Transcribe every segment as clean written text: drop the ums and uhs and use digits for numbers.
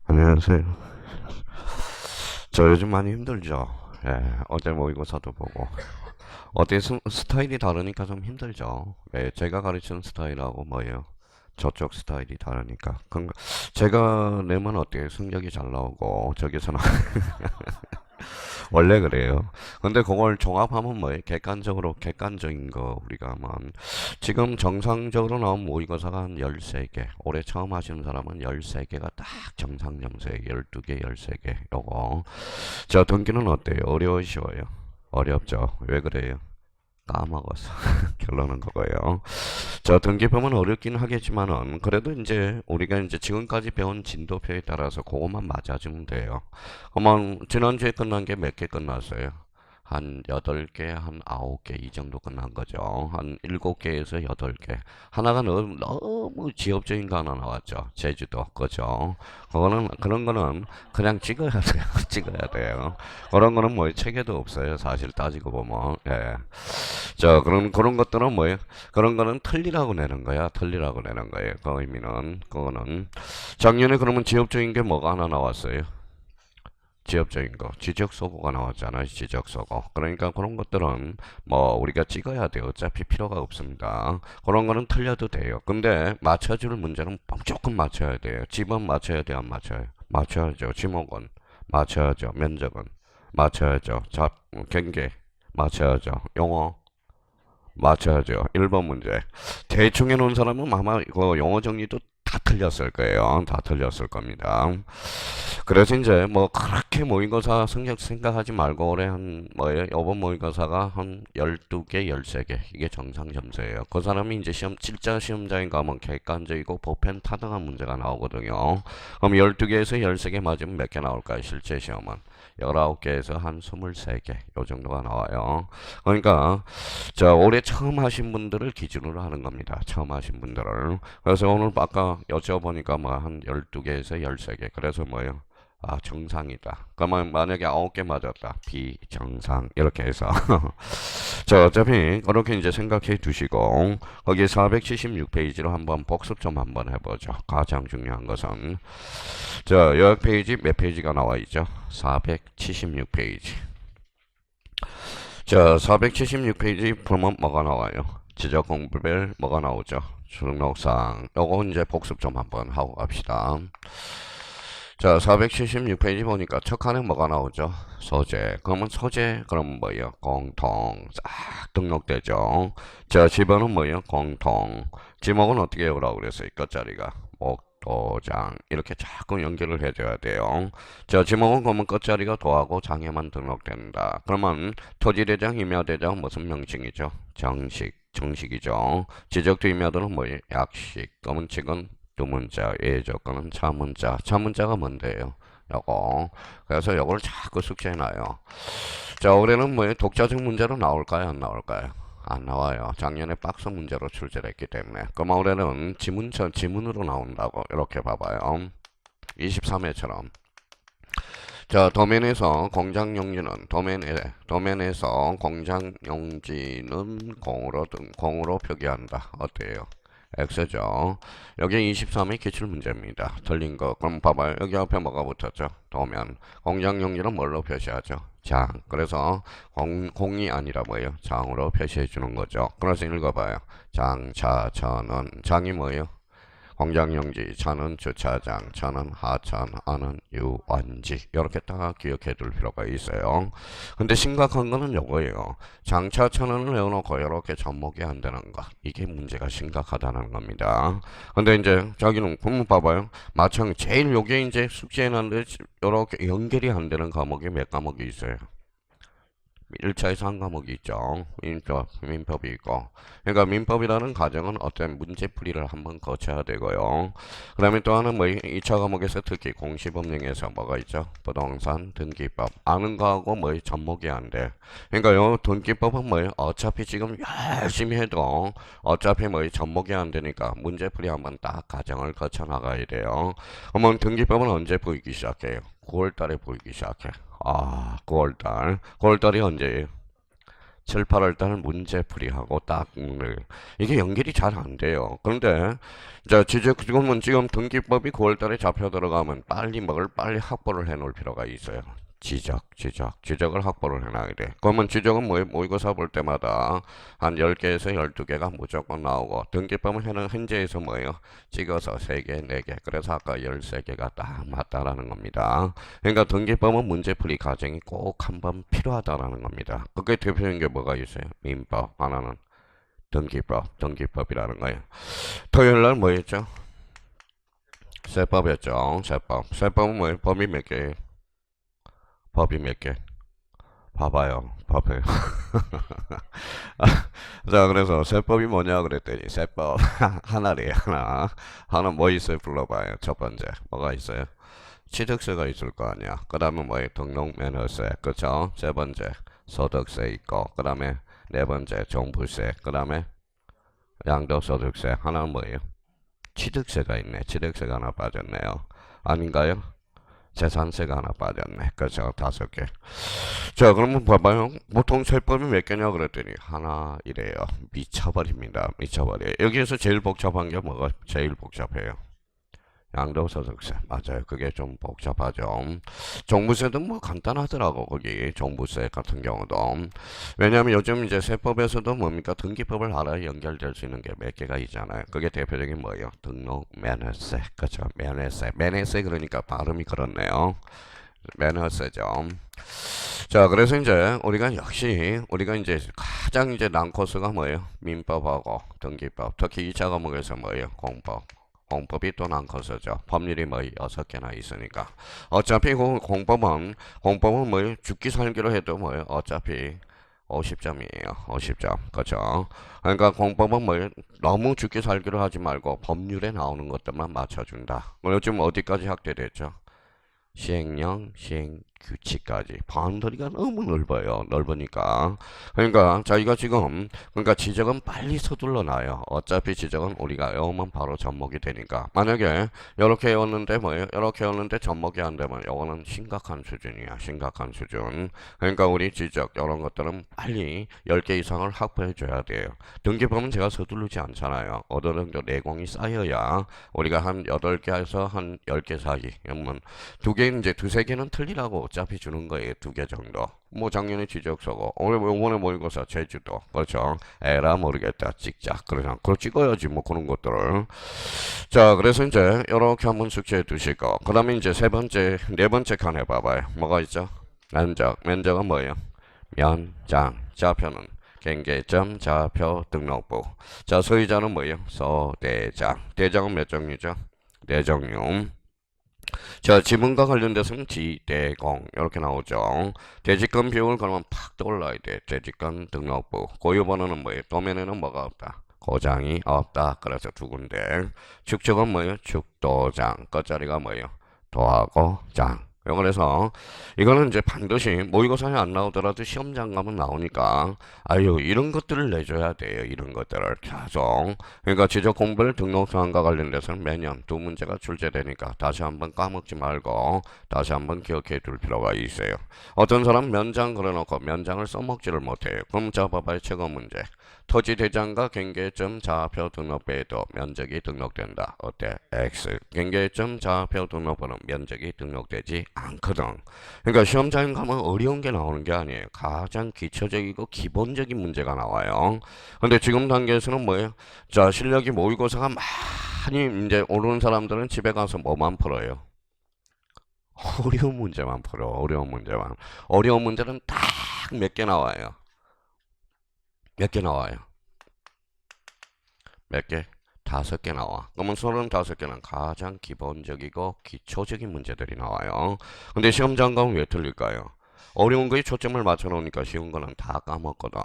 안녕하세요. 저 요즘 많이 힘들죠. 예, 어제 모의고사도 보고. 어때 스타일이 다르니까 좀 힘들죠. 예, 제가 가르치는 스타일하고 뭐예요? 저쪽 스타일이 다르니까. 제가 내면 어때요? 성적이 잘 나오고, 저기서는 원래 그래요. 근데 그걸 종합하면 뭐예요? 객관적인 거, 우리가 뭐, 지금 정상적으로 나온 모의고사가 한 13개. 올해 처음 하시는 사람은 13개가 딱 정상 점수에 12개, 13개. 요거. 저 등기는 어때요? 어려워, 쉬워요? 어렵죠. 왜 그래요? 까먹었어. 결론은 그거예요. 저 등기부면 어렵긴 하겠지만은 그래도 이제 우리가 이제 지금까지 배운 진도표에 따라서 그것만 맞아주면 돼요. 그러면 지난주에 끝난 게 몇 개 끝났어요? 한 8개, 한 9개 이 정도 끝난 거죠. 한 7개에서 8개. 하나가 너무 지엽적인 거 하나 나왔죠. 제주도. 그죠? 그런 거는 그냥 찍어야 돼요. 찍어야 돼요. 그런 거는 뭐 체계도 없어요. 사실 따지고 보면. 예. 자, 그런 것들은 뭐예요? 그런 거는 틀리라고 내는 거야. 틀리라고 내는 거예요. 그 의미는, 그거는. 작년에 그러면 지엽적인 게 뭐가 하나 나왔어요? 지엽적인 거. 지적소고가 나왔잖아요. 지적소고. 그러니까 그런 것들은 뭐 우리가 찍어야 돼요. 어차피 필요가 없습니다. 그런 거는 틀려도 돼요. 근데 맞춰줄 문제는 조금 맞춰야 돼요. 집은 맞춰야 돼요? 안 맞춰요? 맞춰야죠. 지목은 맞춰야죠. 면적은 맞춰야죠. 경계 맞춰야죠. 용어 맞춰야죠. 1번 문제. 대충 해놓은 사람은 아마 이거 영어 정리도 다 틀렸을 거예요. 다 틀렸을 겁니다. 그래서 이제 뭐 그렇게 모의고사 성적 생각하지 말고 올해 한 뭐예요? 이번 모의고사가 한 12개, 13개 이게 정상 점수예요. 그 사람이 이제 실전 시험장에 가면 객관적이고 보편 타당한 문제가 나오거든요. 그럼 12개에서 13개 맞으면 몇 개 나올까요? 실제 시험은 19개에서 한 23개 요 정도가 나와요. 그러니까 자, 올해 처음 하신 분들을 기준으로 하는 겁니다. 처음 하신 분들을. 그래서 오늘 아까 여쭤보니까 뭐 한 12개에서 13개. 그래서 뭐예요? 아, 정상이다. 그러면 만약에 9개 맞았다. 비정상. 이렇게 해서. 자, 어차피 그렇게 이제 생각해 두시고, 거기 476페이지로 한번 복습 좀 한번 해보죠. 가장 중요한 것은. 자, 요약 페이지 몇 페이지가 나와 있죠? 476페이지. 자, 476페이지 보면 뭐가 나와요? 지적 공부별 뭐가 나오죠? 등록상. 요거 이제 복습 좀 한번 하고 갑시다. 자, 476페이지 보니까 첫 칸에 뭐가 나오죠? 소재. 그러면 소재, 그럼 뭐예요? 공통. 싹 등록되죠. 자, 집어는 뭐예요? 공통. 지목은 어떻게 해오라고 그랬어요? 끝자리가. 목도장. 이렇게 자꾸 연결을 해줘야 돼요. 자, 지목은 그러면 끝자리가 도하고 장에만 등록된다. 그러면 토지대장, 임야대장 무슨 명칭이죠? 정식. 정식이죠. 지적도 임야도는 뭐예요? 약식. 검은칙은 두 문자, 예 조건은 차문자. 차문자가 뭔데요? 요거. 그래서 요걸 자꾸 숙제해놔요. 자, 올해는 뭐예요? 독자적 문제로 나올까요? 안 나올까요? 안 나와요. 작년에 박스 문제로 출제를 했기 때문에. 그럼 올해는 지문으로 나온다고. 이렇게 봐봐요. 23회처럼. 자, 도면에서 공장 용지는 공으로 표기한다. 어때요? X죠. 여기 23의 기출문제입니다. 틀린 거. 그럼 봐봐요. 여기 앞에 뭐가 붙었죠? 도면. 공장 용지는 뭘로 표시하죠? 장. 그래서 공이 아니라 뭐예요? 장으로 표시해 주는 거죠. 그래서 읽어봐요. 장, 차, 천은. 장이 뭐예요? 공장용지, 차는 주차장, 차는 하천, 안은 유원지. 이렇게 딱 기억해 둘 필요가 있어요. 근데 심각한 거는 요거예요. 장차 천원을 외워놓고 이렇게 접목이 안 되는 거. 이게 문제가 심각하다는 겁니다. 근데 이제 자기는 그럼 봐봐요. 제일 요게 이제 숙제에 놨는데 이렇게 연결이 안 되는 과목이 몇 과목이 있어요. 1차에서 한 과목이 있죠. 민법이 있고. 그러니까 민법이라는 과정은 어떤 문제풀이를 한번 거쳐야 되고요. 그 다음에 또 하나는 뭐 2차 과목에서 특히 공시법령에서 뭐가 있죠? 부동산 등기법. 아는 거하고 뭐 접목이 안 돼. 그러니까 요 등기법은 뭐예요? 어차피 지금 열심히 해도 어차피 뭐 접목이 안 되니까 문제풀이 한번 딱 과정을 거쳐 나가야 돼요. 그러면 등기법은 언제 보이기 시작해요? 9월 달에 보이기 시작해. 아, 9월달. 9월달이 언제예요? 7, 8월 달 문제풀이하고 딱 이게 연결이 잘 안 돼요. 그런데 자, 지금 등기법이 9월 달에 잡혀 들어가면 빨리 빨리 확보를 해 놓을 필요가 있어요. 지적을 확보를 해놔야 돼. 그러면 지적은 모의고사 볼 때마다 한 10개에서 12개가 무조건 나오고, 등기법은 현재에서 찍어서 3개, 4개. 그래서 아까 13개가 딱 맞다라는 겁니다. 그러니까 등기법은 문제풀이 과정이 꼭 한번 필요하다라는 겁니다. 그게 대표적인 게 뭐가 있어요? 민법, 하나는 등기법이라는 거예요. 토요일 날 뭐였죠? 세법이었죠. 세법은 법이 몇 개예요? 법이 몇 개? 봐봐요. 법을. 자, 그래서 세법이 뭐냐 그랬더니 세법 하나래요. 하나 뭐 있어요? 불러봐요. 첫 번째 뭐가 있어요? 취득세가 있을 거 아니야. 그 다음에 등록면허세, 그쵸? 세 번째 소득세 있고, 그 다음에 네 번째 종부세, 그 다음에 양도소득세. 하나는 뭐예요? 취득세가 있네. 취득세가 하나 빠졌네요. 아닌가요? 재산세가 하나 빠졌네. 그죠? 5개. 자, 그러면 봐봐요. 보통 세법이 몇 개냐 그랬더니 하나 이래요. 미쳐버립니다. 미쳐버려요. 여기에서 제일 복잡한 게 뭐가 제일 복잡해요? 양도소득세. 맞아요. 그게 좀 복잡하죠. 종부세도 간단하더라고. 거기 종부세 같은 경우도. 왜냐하면 요즘 이제 세법에서도 등기법을 알아야 연결될 수 있는 게 몇 개가 있잖아요. 그게 대표적인 뭐예요? 등록 면허세. 그렇죠. 면허세 그러니까 발음이 그렇네요. 면허세죠. 자, 그래서 이제 우리가 이제 가장 난코스가 뭐예요? 민법하고 등기법. 특히 2차 과목에서 공법. 공법이 또 난코스죠. 법률이 6개나 있으니까. 어차피 공법은 죽기 살기로 해도 어차피 50점이에요. 50점. 그죠? 그러니까 공법은 너무 죽기 살기로 하지 말고 법률에 나오는 것들만 맞춰준다. 요즘 어디까지 확대됐죠? 시행령, 시행규칙까지 바운더리가 너무 넓으니까. 그러니까 저희가 지금 지적은 빨리 서둘러 놔요. 어차피 지적은 우리가 외우면 바로 접목이 되니까. 만약에 이렇게 외웠는데 이렇게 외웠는데 접목이 안 되면 이거는 심각한 수준이야. 심각한 수준. 그러니까 우리 지적 이런 것들은 빨리 10개 이상을 확보해 줘야 돼요. 등기법은 제가 서두르지 않잖아요. 어느 정도 내공이 쌓여야 우리가 한 8개에서 한 10개 사이. 그러면 2개 이제 2-3개는 틀리라고 어차피 주는 거예요. 2개 정도. 작년에 지적서고 이번에 모의고사 제주도. 그렇죠. 에라 모르겠다 찍자. 그러잖아. 그걸 찍어야지 그런 것들을. 자, 그래서 이제 이렇게 한번 숙지해 두시고, 그 다음에 이제 네 번째 칸 해봐봐요. 뭐가 있죠? 면적은 뭐예요? 면장. 좌표는 경계점 좌표 등록부. 자, 소유자는 뭐예요? 소대장. 대장은 몇 종류죠? 네 종류. 자, 지문과 관련돼서는 지대공 이렇게 나오죠. 대지권 비용을 그러면 팍 떠올라야 돼. 대지권 등록부. 고유번호는 뭐예요? 도면에는 뭐가 없다? 고장이 없다. 그래서 2군데. 축적은 뭐예요? 축도장. 끝자리가 뭐예요? 도하고 장. 그래서 이거는 이제 반드시 모의고사에 안 나오더라도 시험장 가면 나오니까 이런 것들을 내줘야 돼요. 이런 것들을 계속. 그러니까 지적 공부를 등록 사항과 관련돼서는 매년 2문제가 출제되니까 다시 한번 까먹지 말고 다시 한번 기억해 둘 필요가 있어요. 어떤 사람 면장 그려놓고 면장을 써먹지를 못해요. 그럼 자 봐봐요. 최고 문제. 토지 대장과 경계점 좌표 등록부에도 면적이 등록된다. 어때? X. 경계점 좌표 등록부는 면적이 등록되지 않거든. 그러니까 시험장에 가면 어려운 게 나오는 게 아니에요. 가장 기초적이고 기본적인 문제가 나와요. 근데 지금 단계에서는 뭐예요? 자, 실력이 모의고사가 많이 이제 오르는 사람들은 집에 가서 뭐만 풀어요? 어려운 문제만 풀어. 어려운 문제만. 어려운 문제는 딱 몇 개 나와요. 몇 개 나와요? 몇 개? 5개 나와. 그러면 35개는 가장 기본적이고 기초적인 문제들이 나와요. 근데 시험장 가면 왜 틀릴까요? 어려운 거에 초점을 맞춰 놓으니까 쉬운 거는 다 까먹거든.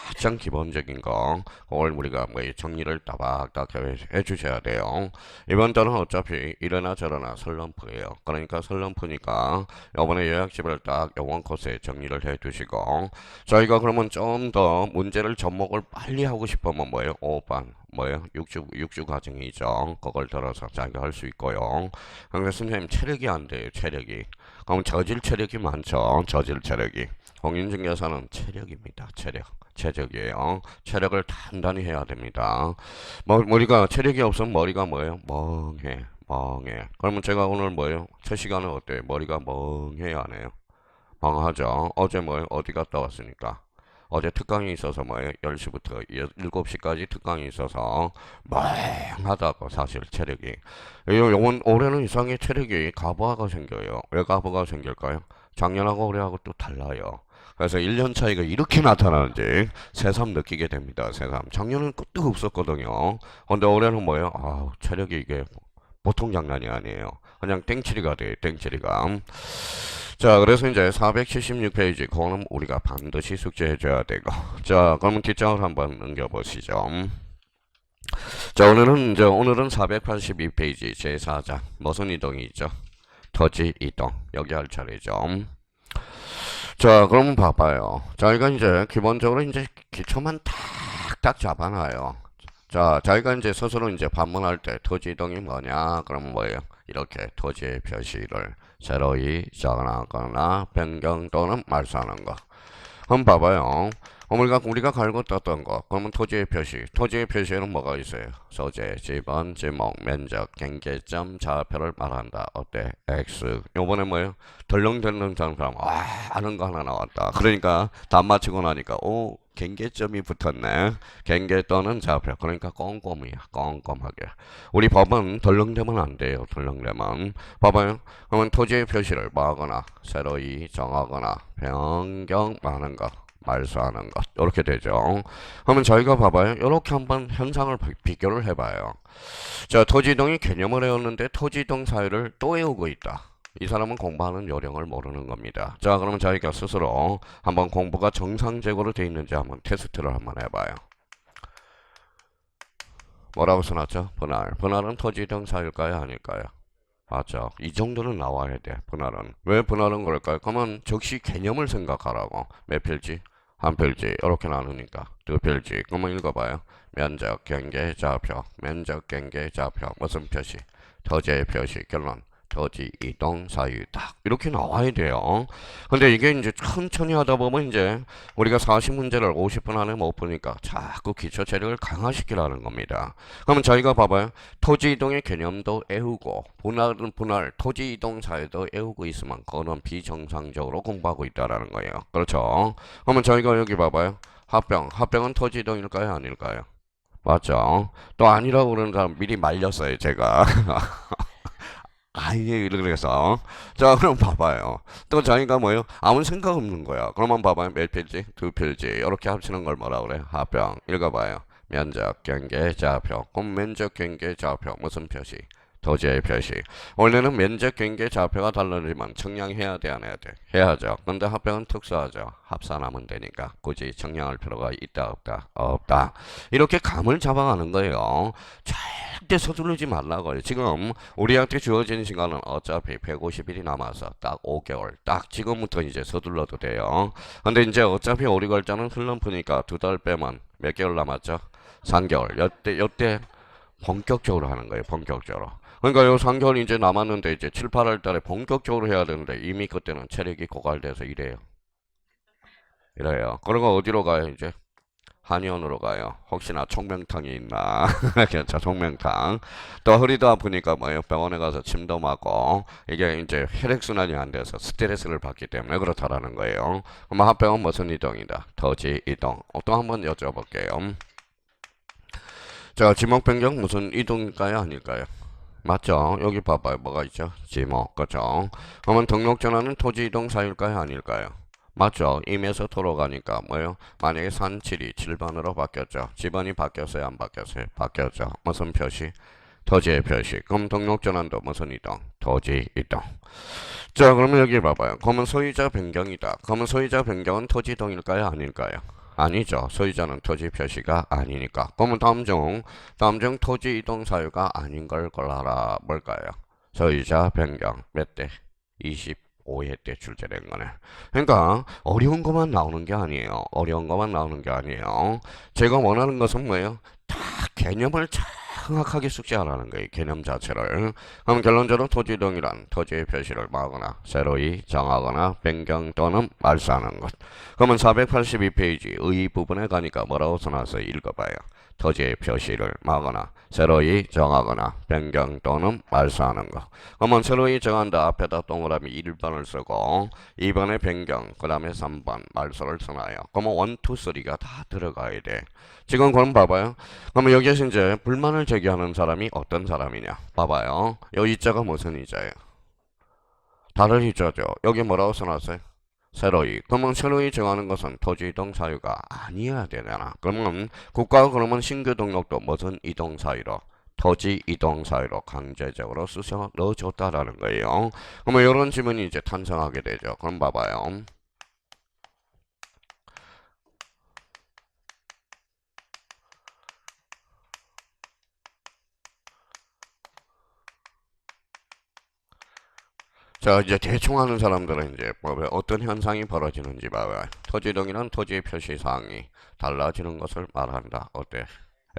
가장 기본적인 거 그걸 우리가 정리를 따박딱 해 주셔야 돼요. 이번 달은 어차피 이러나 저러나 설럼프예요. 그러니까 설럼프니까 이번에 요약집을 딱 요원 코스에 정리를 해 두시고, 저희가 그러면 좀 더 문제를 접목을 빨리 하고 싶으면 5번 뭐예요? 육주 과정이죠. 그걸 들어서 자기가 할 수 있고요. 근데 선생님 체력이 안 돼요. 체력이. 그럼 저질 체력이 많죠. 저질 체력이. 공인중개사는 체력입니다. 체력. 체력이에요. 체력을 단단히 해야 됩니다. 머리가 체력이 없으면 머리가 뭐예요? 멍해. 멍해. 그러면 제가 오늘 뭐예요? 첫 시간은 어때요? 머리가 멍해요, 안 해요? 멍하죠. 어제 뭐예요? 어디 갔다 왔으니까. 어제 특강이 있어서 뭐예요? 10시부터 7시까지 특강이 있어서 멍하다고 사실 체력이. 요번 올해는 이상하게 체력이 가부하가 생겨요. 왜 가부가 생길까요? 작년하고 올해하고 또 달라요. 그래서 1년 차이가 이렇게 나타나는지 새삼 느끼게 됩니다. 새삼. 작년은 끝도 없었거든요. 근데 올해는 뭐예요? 아, 체력이 이게 보통 장난이 아니에요. 그냥 땡치리가 돼요. 땡치리가. 자, 그래서 이제 476페이지 그거는 우리가 반드시 숙제해줘야 되고. 자, 그러면 뒷장을 한번 넘겨보시죠. 자, 오늘은 482페이지 제4장 무슨 이동이 있죠? 토지 이동. 여기 할 차례죠. 자, 그럼 봐봐요. 저희가 이제 기본적으로 이제 기초만 탁탁 잡아놔요. 자, 자기가 이제 스스로 이제 반문할 때 토지 이동이 뭐냐? 그럼 뭐예요? 이렇게 토지의 표시를 새로이 정하거나 변경 또는 말소하는 거. 한번 봐봐요. 우리가 갈고 떴던 거. 그러면 토지의 표시. 토지의 표시에는 뭐가 있어요? 소재, 지번, 지목, 면적, 경계점, 좌표를 말한다. 어때? X. 요번에 뭐예요? 덜렁덜렁 자는 사람. 와, 아는 거 하나 나왔다. 그러니까 다 맞히고 나니까 오, 경계점이 붙었네. 경계 또는 좌표. 그러니까 꼼꼼이야. 꼼꼼하게. 우리 법은 덜렁대면 안 돼요. 덜렁대면. 봐봐요. 그러면 토지의 표시를 뭐 하거나 새로이 정하거나 변경하는 거. 말소하는 것 이렇게 되죠. 그러면 저희가 봐봐요. 이렇게 한번 현상을 비교를 해봐요. 자, 토지이동이 개념을 외웠는데 토지이동 사유를 또 외우고 있다. 이 사람은 공부하는 요령을 모르는 겁니다. 자, 그러면 저희가 스스로 한번 공부가 정상적으로 돼 있는지 한번 테스트를 한번 해봐요. 뭐라고 써놨죠? 분할. 분할은 토지이동 사유일까요? 아닐까요? 맞죠. 이 정도는 나와야 돼. 분할은. 왜 분할은 그럴까요? 그러면 적시 개념을 생각하라고. 몇 필지? 한 필지. 이렇게 나누니까. 두 필지. 그러면 읽어봐요. 면적, 경계, 좌표. 면적, 경계, 좌표. 무슨 표시? 토지의 표시. 결론. 토지 이동 사유다. 이렇게 나와야 돼요. 근데 이게 이제 천천히 하다 보면 이제 우리가 40문제를 50분 안에 못 푸니까 자꾸 기초 체력을 강화시키라는 겁니다. 그러면 저희가 봐봐요. 토지 이동의 개념도 애우고 분할, 토지 이동 사유도 애우고 있으면 그거는 비정상적으로 공부하고 있다라는 거예요. 그렇죠? 그러면 저희가 여기 봐봐요. 합병은 토지 이동일까요? 아닐까요? 맞죠? 또 아니라고 그러는 사람 미리 말렸어요, 제가. 아예 그래서 자 그럼 봐봐요. 또 자기가 뭐예요? 아무 생각 없는 거야. 그러면 봐봐요. 몇 필지? 두 필지. 이렇게 합치는 걸 뭐라 그래? 합병. 읽어봐요. 면적, 경계, 좌표. 그럼 면적, 경계, 좌표 무슨 표시? 토지의 표시. 원래는 면적, 경계, 좌표가 다르지만 청량해야 돼, 안 해야 돼? 해야죠. 근데 합병은 특수하죠. 합산하면 되니까 굳이 청량할 필요가 있다, 없다? 없다. 이렇게 감을 잡아가는 거예요. 절대 서두르지 말라고요. 지금 우리한테 주어진 시간은 어차피 150일이 남아서 딱 5개월. 딱 지금부터 이제 서둘러도 돼요. 근데 이제 어차피 오리걸자는 흘럼프니까 2달 빼면 몇 개월 남았죠? 3개월. 요때 본격적으로 하는 거예요. 본격적으로. 그러니까 요 3개월 이제 남았는데 이제 7, 8월 달에 본격적으로 해야 되는데 이미 그때는 체력이 고갈돼서 이래요. 이래요. 그리고 어디로 가요 이제? 한의원으로 가요. 혹시나 총명탕이 있나? 괜찮아, 총명탕. 또 허리도 아프니까 뭐예요? 병원에 가서 침도 맞고 이게 이제 혈액순환이 안 돼서 스트레스를 받기 때문에 그렇다라는 거예요. 그럼 합병은 무슨 이동이다? 토지 이동. 또 한번 여쭤볼게요. 자, 지목 변경 무슨 이동일까요? 아닐까요? 맞죠? 여기 봐봐요. 뭐가 있죠? 지목. 그죠? 그러면 등록 전환은 토지 이동 사유일까요? 아닐까요? 맞죠? 임에서 도로 가니까 뭐예요? 만약에 산칠이 7번으로 바뀌었죠. 지번이 바뀌었어요? 안 바뀌었어요? 바뀌었죠. 무슨 표시? 토지의 표시. 그럼 등록 전환도 무슨 이동? 토지 이동. 자, 그러면 여기 봐봐요. 그러면 소유자 변경이다. 그러면 소유자 변경은 토지 이동일까요? 아닐까요? 아니죠. 소유자는 토지 표시가 아니니까. 그러면 다음 중 토지 이동 사유가 아닌 걸 골라라. 뭘까요? 소유자 변경 몇 대? 25회 때 출제된 거네. 그러니까 어려운 것만 나오는 게 아니에요. 어려운 것만 나오는 게 아니에요. 제가 원하는 것은 뭐예요? 딱 개념을 정확하게 숙지하라는 거예요. 개념 자체를. 그럼 결론적으로 토지이동이란 토지의 표시를 마거나 새로이 정하거나 변경 또는 말소하는 것. 그러면 482페이지 의 부분에 가니까 뭐라고 써놨어요? 읽어봐요. 토지의 표시를 마거나 새로이 정하거나 변경 또는 말소하는 것. 그러면 새로이 정한다 앞에다 동그라미 1번을 쓰고 2번에 변경 그 다음에 3번 말소를 써놔요. 그러면 1, 2, 3가 다 들어가야 돼. 지금 그럼 봐봐요. 그러면 여기에서 이제 불만을 제기하는 사람이 어떤 사람이냐. 봐봐요. 이 이자가 무슨 이자예요? 다른 이자죠. 여기 뭐라고 써놨어요? 새로이. 그러면 새로이 정하는 것은 토지 이동 사유가 아니어야 되잖아. 그러면 국가가 그러면 신규 등록도 무슨 이동 사유로? 토지 이동 사유로 강제적으로 쓰셔 넣어줬다라는 거예요. 그러면 이런 지문이 이제 탄생하게 되죠. 그럼 봐봐요. 자, 이제 대충 하는 사람들은 이제 어떤 현상이 벌어지는지 봐봐요. 토지동이란 토지의 표시사항이 달라지는 것을 말한다. 어때?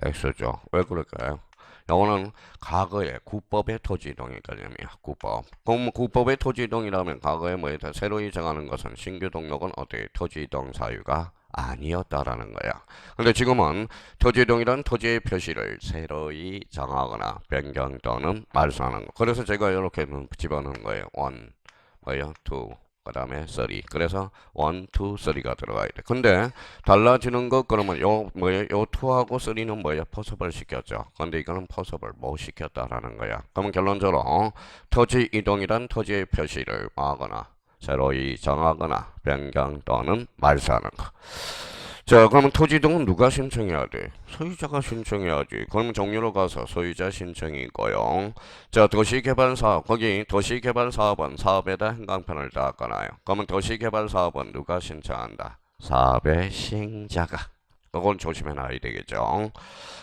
X죠. 왜 그럴까요? 이거는 과거의 국법의 토지이동의 개념이야. 국법. 그럼 국법의 토지이동이라면 과거에 뭐에 새로이 정하는 것은 신규 등록은 어때? 토지이동 사유가 아니었다라는 거야. 근데 지금은 토지이동이란 토지의 표시를 새로이 정하거나 변경 또는 말소하는 거. 그래서 제가 이렇게 집어넣은 거예요. 1, 뭐예요? 2, 그 다음에 3. 그래서 1, 2, 3가 들어가야 돼. 근데 달라지는 거 그러면 요 뭐예요? 요 2하고 3는 뭐예요? 포섭을 시켰죠. 근데 이거는 포섭을 못 시켰다라는 거야. 그러면 결론적으로 토지 이동이란 토지의 표시를 하거나 새로이 정하거나 변경 또는 말소하는 거. 자, 그러면 토지 이동은 누가 신청해야 돼? 소유자가 신청해야지. 그러면 종류로 가서 소유자 신청이 있고요. 자, 도시개발사업. 거기 도시개발사업은 사업에다 행강편을 닦아놔요. 그러면 도시개발사업은 누가 신청한다? 사업의 시행자가. 그건 조심해놔야 되겠죠.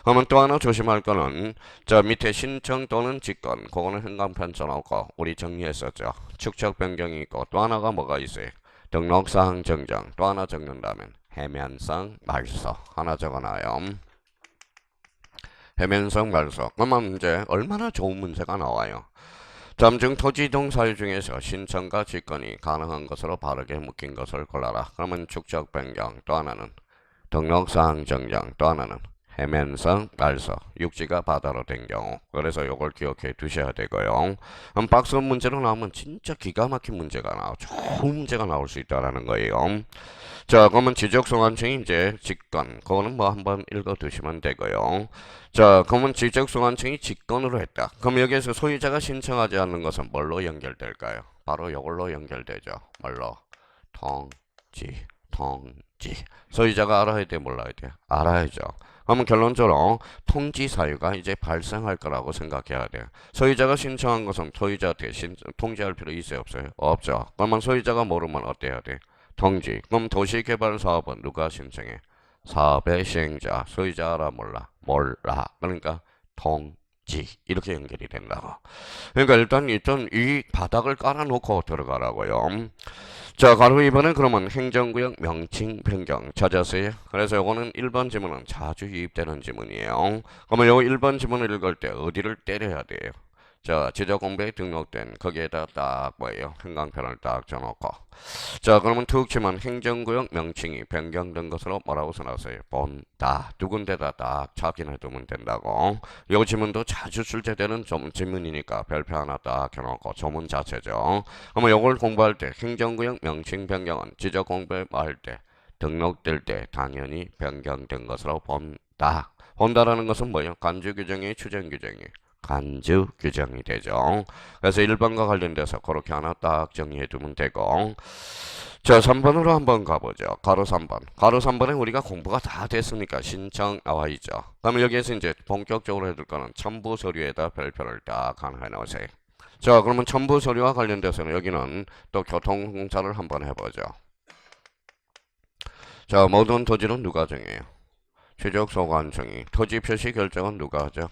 그러면 또 하나 조심할 거는 저 밑에 신청 또는 직권. 그거는 행강편 써놓고 우리 정리했었죠. 축적 변경이 있고 또 하나가 뭐가 있어요? 등록사항 정정. 또 하나 적는다면 해면성 말소 하나 적어놔요. 해면성 말소. 그러면 이제 얼마나 좋은 문제가 나와요. 잠정 토지 이동 사유 중에서 신청과 직권이 가능한 것으로 바르게 묶인 것을 골라라. 그러면 축적 변경. 또 하나는 등록사항 정정. 또 하나는 해면성 말소. 육지가 바다로 된 경우. 그래서 요걸 기억해 두셔야 되고요. 그럼 박스 문제로 나오면 진짜 기가 막힌 문제가 나와. 좋은 문제가 나올 수 있다라는 거예요. 자, 그러면 지적소관청이 이제 직권. 그거는 뭐 한번 읽어 두시면 되고요. 자, 그러면 지적소관청이 직권으로 했다. 그럼 여기에서 소유자가 신청하지 않는 것은 뭘로 연결될까요? 바로 이걸로 연결되죠. 뭘로? 통지. 소유자가 알아야 돼, 몰라야 돼? 알아야죠. 그러면 결론적으로 통지 사유가 이제 발생할 거라고 생각해야 돼요. 소유자가 신청한 것은 소유자한테 통지할 필요 있어요, 없어요? 없죠. 그러면 소유자가 모르면 어때야 돼? 통지. 그럼 도시개발사업은 누가 신청해? 사업의 시행자. 소유자 알아, 몰라? 몰라. 그러니까 통지. 이렇게 연결이 된다고. 그러니까 일단 이 바닥을 깔아놓고 들어가라고요. 자, 가로 2번은 그러면 행정구역 명칭 변경 찾았어요. 그래서 요거는 1번 지문은 자주 유입되는 지문이에요. 그러면 요 1번 지문을 읽을 때 어디를 때려야 돼요? 자, 지적공부에 등록된 거기에다 딱 뭐예요? 행강편을 딱 줘놓고. 자, 그러면 툭 치면 행정구역 명칭이 변경된 것으로 뭐라고 써놨어요? 본다. 두 군데다 딱 확인해 두면 된다고. 요 지문도 자주 출제되는 지문이니까 별표 하나 딱 켜놓고 조문 자체죠. 그러면 요걸 공부할 때 행정구역 명칭 변경은 지적공부에 할 때 등록될 때 당연히 변경된 것으로 본다. 본다라는 것은 뭐예요? 간주규정이 추정규정이 간주 규정이 되죠. 그래서 1번과 관련돼서 그렇게 하나 딱 정리해 두면 되고. 자, 3번으로 한번 가보죠. 가로 3번. 가로 3번에 우리가 공부가 다 됐으니까 신청 나와 있죠. 그러면 여기에서 이제 본격적으로 해둘 거는 첨부 서류에다 별표를 딱 하나 해놓으세요. 자, 그러면 첨부 서류와 관련돼서는 여기는 또 교통공사를 한번 해보죠. 자, 모든 토지는 누가 정해요? 지적소관청이. 토지 표시 결정은 누가 하죠?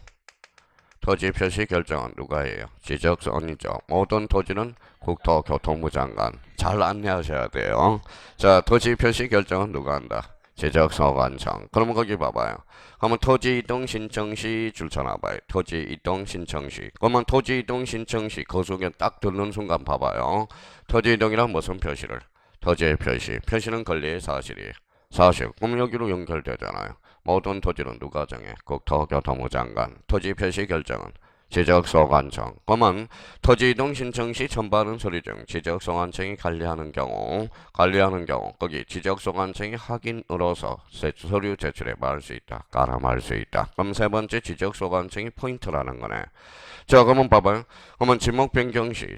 토지 표시 결정은 누가 해요? 지적소관이죠. 모든 토지는 국토교통부 장관. 잘 안내하셔야 돼요. 자, 토지 표시 결정은 누가 한다? 지적소관청. 그러면 거기 봐봐요. 그러면 토지 이동 신청 시 줄쳐 놔봐요. 토지 이동 신청 시. 그러면 토지 이동 신청 시 그 속에 딱 듣는 순간 봐봐요. 토지 이동이란 무슨 표시를? 토지의 표시. 표시는 권리의 사실이에요. 사실. 그럼 여기로 연결되잖아요. 모든 토지는 누가 정해? 국토교통부 장관. 토지 표시 결정은 지적소관청. 그러면 토지 이동 신청 시 첨부하는 서류 중 지적소관청이 관리하는 경우 거기 지적소관청이 확인으로서 서류 제출해 말할 수 있다. 가람할 수 있다. 그럼 세 번째 지적소관청이 포인트라는 거네. 자, 그러면 봐봐요. 그러면 지목 변경 시에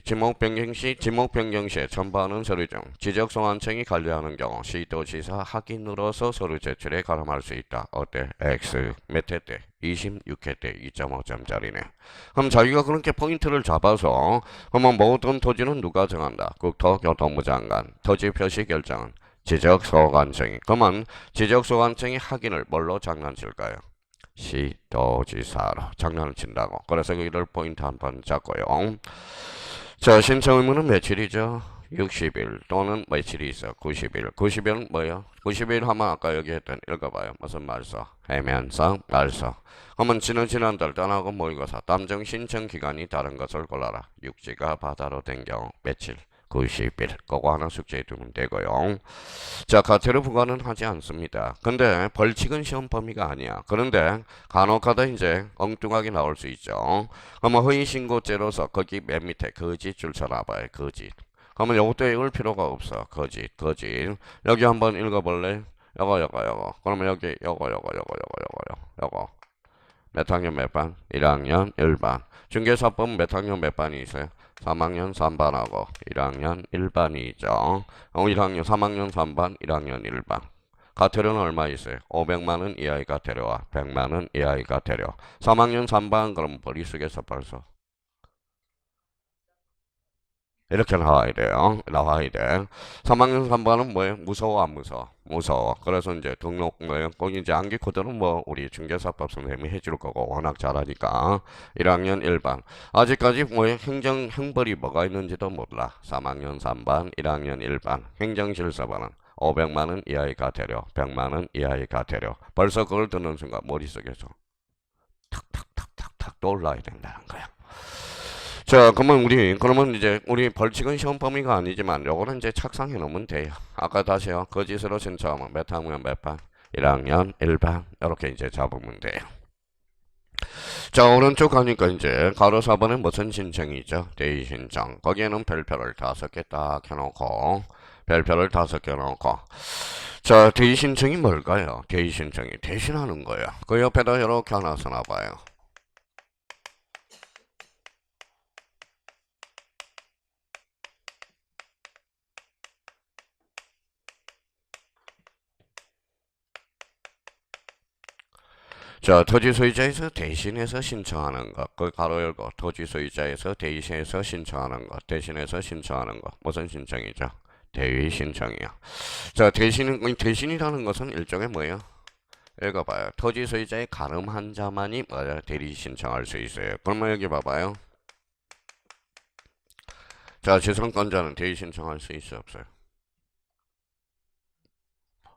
첨부하는 서류 중 지적소관청이 관리하는 경우 시도지사 확인으로서 서류 제출에 가름할 수 있다. 어때? X 몇 회 때? 26회 때 2.5점짜리네. 그럼 자기가 그렇게 포인트를 잡아서 그러면 모든 토지는 누가 정한다? 국토교통부 장관. 토지 표시 결정은 지적소관청이. 그러면 지적소관청이 확인을 뭘로 장난칠까요? 시도지사로 장난을 친다고. 그래서 이를 포인트 한번 잡고요. 자, 신청 의무는 며칠이죠? 60일 또는 며칠이 있어? 90일. 90일은 뭐예요? 90일 하면 아까 여기 했던 읽어봐요. 무슨 말서? 해면서 말서. 그러면 지난 달 떠나고 모의고사 담정 신청 기간이 다른 것을 골라라. 육지가 바다로 된 경우 며칠? 90일. 그거 하나 숙제해 두면 되고요. 자, 과태료 부과는 하지 않습니다. 근데 벌칙은 시험 범위가 아니야. 그런데 간혹가다 이제 엉뚱하게 나올 수 있죠. 그러면 허위신고죄로서 거기 맨 밑에 거짓 줄 쳐놔봐요. 거짓. 그러면 요것도 읽을 필요가 없어. 거짓. 여기 한번 읽어볼래? 요거. 그러면 여기 요거. 몇 학년 몇 반? 1학년 1반. 중개사법 몇 학년 몇 반이 있어요? 3학년 3반하고 1학년 1반이죠. 1학년 3학년 3반, 1학년 1반. 과태료는 얼마 있어요? 500만원 이하의 과태료와 100만원 이하의 과태료. 3학년 3반 그럼 머릿속에서 벌써 이렇게 나와야 돼요. 나와야 돼. 3학년 3반은 뭐예요? 무서워 안 무서워? 무서워. 그래서 이제 등록 뭐예요? 거기 이제 암기 코드는 뭐 우리 중개사법 선생님이 해줄 거고 워낙 잘하니까 1학년 1반. 아직까지 뭐예요? 형벌이 뭐가 있는지도 몰라. 3학년 3반, 1학년 1반. 행정실사반은 500만원 이하의 과태료, 100만원 이하의 과태료. 벌써 그걸 듣는 순간 머릿속에서 탁탁탁탁탁 떠올라야 된다는 거야. 자, 그러면 이제 우리 벌칙은 시험 범위가 아니지만 요거는 이제 착상해 놓으면 돼요. 아까 다시요. 거짓으로 신청하면 몇 학년 몇 반? 1학년 1반. 이렇게 이제 잡으면 돼요. 자, 오른쪽 가니까 이제 가로 4번은 무슨 신청이죠? 대의 신청. 거기에는 별표를 5개 딱 해놓고 자, 대의 신청이 뭘까요? 대의 신청이 대신하는 거예요. 그 옆에다 이렇게 하나 써놔봐요. 자, 토지 소유자에서 대신해서 신청하는 것. 그 가로 열고 토지 소유자에서 대신해서 신청하는 것. 대신해서 신청하는 것. 무슨 신청이죠? 대의 신청이요. 자, 대신이라는 것은 일종의 뭐예요? 읽어봐요. 토지 소유자의 가름한 자만이 뭐야? 대리 신청할 수 있어요. 그러면 여기 봐봐요. 자, 지상권자는 대리 신청할 수 있어 없어요?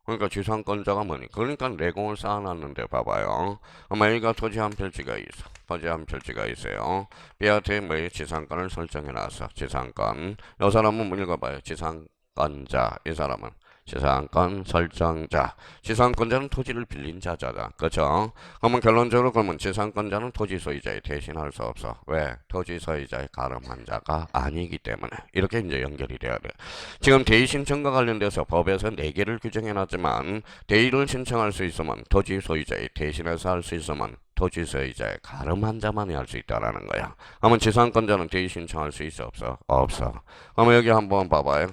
그러니까 지상권자가 뭐니? 그러니까 내공을 쌓아놨는데 봐봐요. 아마 A가 토지 한 필지가 있어. 토지 한 필지가 있어요. B한테 뭐예요? 지상권을 설정해놨어. 지상권. 이 사람은 뭐 읽어봐요. 지상권자. 이 사람은 지상권 설정자. 지상권자는 토지를 빌린 자잖아. 그렇죠? 그러면 결론적으로 그러면 지상권자는 토지 소유자에 대신할 수 없어. 왜? 토지 소유자의 가름한 자가 아니기 때문에. 이렇게 이제 연결이 돼야 돼. 지금 대의 신청과 관련돼서 법에서 4개를 규정해놨지만 대의를 신청할 수 있으면 토지 소유자의 대신해서 할 수 있으면 토지 소유자의 가름한 자만이 할 수 있다라는 거야. 그러면 지상권자는 대의 신청할 수 있어 없어? 없어. 그러면 여기 한번 봐봐요.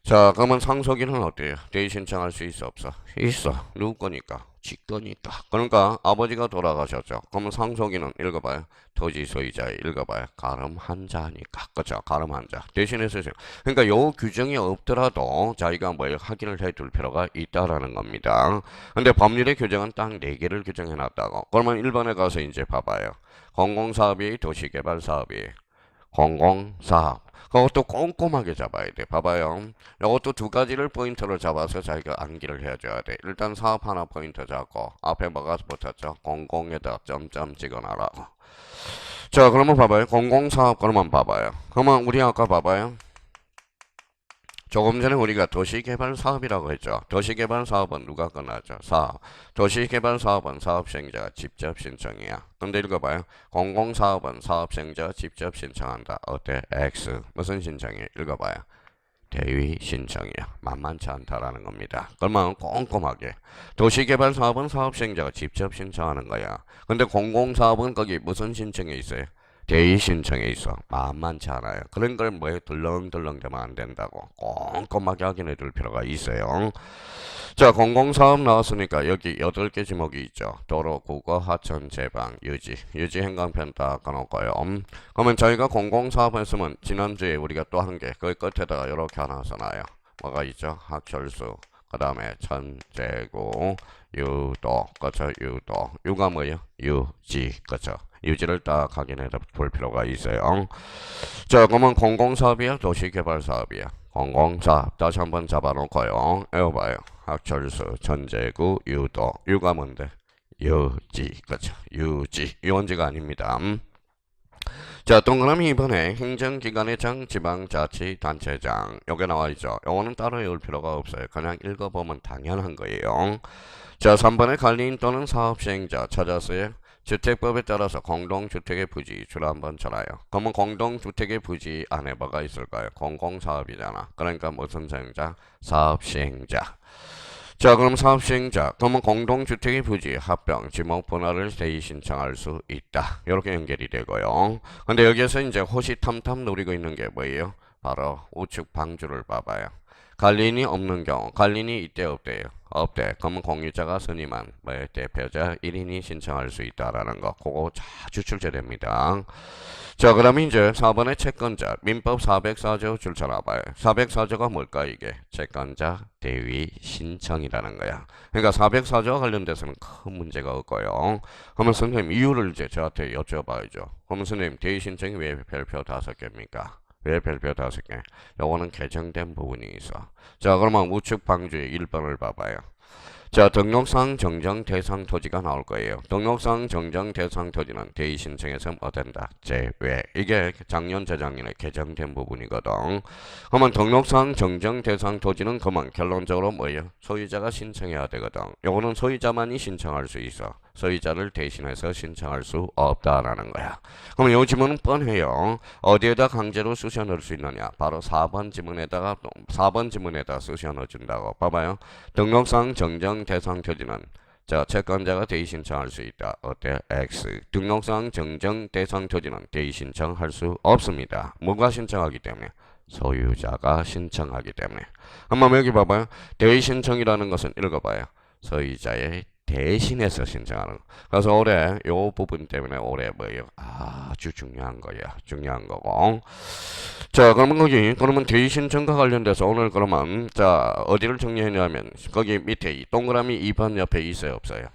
자, 그러면 상속인은 어때요? 대의 신청할 수 있어 없어? 있어. 누구 거니까? 지 거니까. 그러니까 아버지가 돌아가셨죠. 그러면 상속인은 읽어봐요. 토지 소유자의 읽어봐요. 가름한 자니까. 그렇죠? 가름한 자. 대신해서 그러니까 요 규정이 없더라도 자기가 뭐 확인을 해둘 필요가 있다라는 겁니다. 근데 법률의 규정은 딱 4개를 규정해 놨다고. 그러면 1번에 가서 이제 봐봐요. 공공사업이 도시개발사업이 공공사업. 그것도 꼼꼼하게 잡아야 돼. 봐봐요. 이것도 두 가지를 포인트로 잡아서 자기가 암기를 해줘야 돼. 일단 사업 하나 포인트 잡고 앞에 뭐가 붙었죠? 공공에다 점점 찍어놔라고. 자, 그러면 봐봐요. 공공사업 그러면 봐봐요. 그러면 우리 아까 봐봐요. 조금 전에 우리가 도시개발 사업이라고 했죠. 도시개발 사업은 누가 끝나죠? 사업. 도시개발 사업은 사업시행자가 직접 신청이야. 근데 읽어봐요. 공공사업은 사업시행자가 직접 신청한다. 어때? X. 무슨 신청이에요? 읽어봐요. 대위 신청이야. 만만치 않다라는 겁니다. 그러면 꼼꼼하게. 도시개발 사업은 사업시행자가 직접 신청하는 거야. 근데 공공사업은 거기 무슨 신청이 있어요? 대의 신청에 있어. 만만치 않아요. 그런 걸 뭐에 덜렁덜렁 되면 안 된다고. 꼼꼼하게 확인해 둘 필요가 있어요. 자, 공공사업 나왔으니까 여기 8개 지목이 있죠. 도로, 국어, 하천, 제방, 유지. 유지 행강편 딱 까놓고요. 그러면 저희가 공공사업 했으면 지난주에 우리가 또 한 개, 그 끝에다가 이렇게 하나 써놔요. 뭐가 있죠? 학철수. 그 다음에 천재고, 유도. 그쵸? 유도. 유가 뭐예요? 유지. 그쵸? 유지를 딱 확인해 볼 필요가 있어요. 자, 그러면 공공사업이야? 도시개발사업이야? 공공사업. 다시 한번 잡아놓고요. 외워봐요. 학철수, 천재구, 유도. 유가 뭔데? 유지. 그렇죠. 유지. 유원지가 아닙니다. 자, 동그라미 2번에 행정기관의장, 지방자치단체장. 요게 나와있죠. 요거는 따로 외울 필요가 없어요. 그냥 읽어보면 당연한 거예요. 자, 3번에 관리인 또는 사업시행자 찾았어요. 주택법에 따라서 공동주택의 부지 주로 한번 쳐놔요. 그러면 공동주택의 부지 안에 뭐가 있을까요? 공공사업이잖아. 그러니까 무슨 사용자? 사업시행자. 자, 그럼 사업시행자. 그러면 공동주택의 부지, 합병, 지목 분할을 대의 신청할 수 있다. 이렇게 연결이 되고요. 근데 여기에서 이제 호시탐탐 노리고 있는 게 뭐예요? 바로 우측 방주를 봐봐요. 관리인이 없는 경우, 관리인이 이때 없대요. 없대. 그러면 공유자가 선임한 대표자 1인이 신청할 수 있다라는 거. 그거 자주 출제됩니다. 자, 그러면 이제 4번의 채권자. 민법 404조 줄 쳐놔봐요. 404조가 뭘까 이게? 채권자 대위 신청이라는 거야. 그러니까 404조와 관련돼서는 큰 문제가 없고요. 그러면 선생님 이유를 이제 저한테 여쭤봐야죠. 그러면 선생님 대위 신청이 왜 별표 5개입니까? 왜 별표 5개? 요거는 개정된 부분이 있어. 자, 그러면 우측 방주의 1번을 봐봐요. 자, 등록상 정정 대상 토지가 나올 거예요. 등록상 정정 대상 토지는 대의 신청에서 뭐 된다? 제외. 이게 작년 재작년에 개정된 부분이거든. 그러면 등록상 정정 대상 토지는 그만 결론적으로 뭐예요? 소유자가 신청해야 되거든. 요거는 소유자만이 신청할 수 있어. 소유자를 대신해서 신청할 수 없다라는 거야. 그럼 요 지문은 뻔해요. 어디에다 강제로 쑤셔 넣을 수 있느냐? 바로 4번 지문에다 쑤셔 넣어준다고. 봐봐요. 등록상 정정 대상 토지는 자, 채권자가 대의 신청할 수 있다. 어때? X. 등록상 정정 대상 토지는 대의 신청할 수 없습니다. 뭐가 신청하기 때문에? 소유자가 신청하기 때문에. 한번 여기 봐봐요. 대의 신청이라는 것은 읽어봐요. 소유자의 대신해서 신청하는 거. 그래서 올해 요 부분 때문에 올해 뭐예요? 아주 중요한 거야. 중요한 거고. 자, 그러면 대의 신청과 관련돼서 오늘 그러면 자, 어디를 정리했냐면 거기 밑에 이 동그라미 2번 옆에 있어요, 없어요?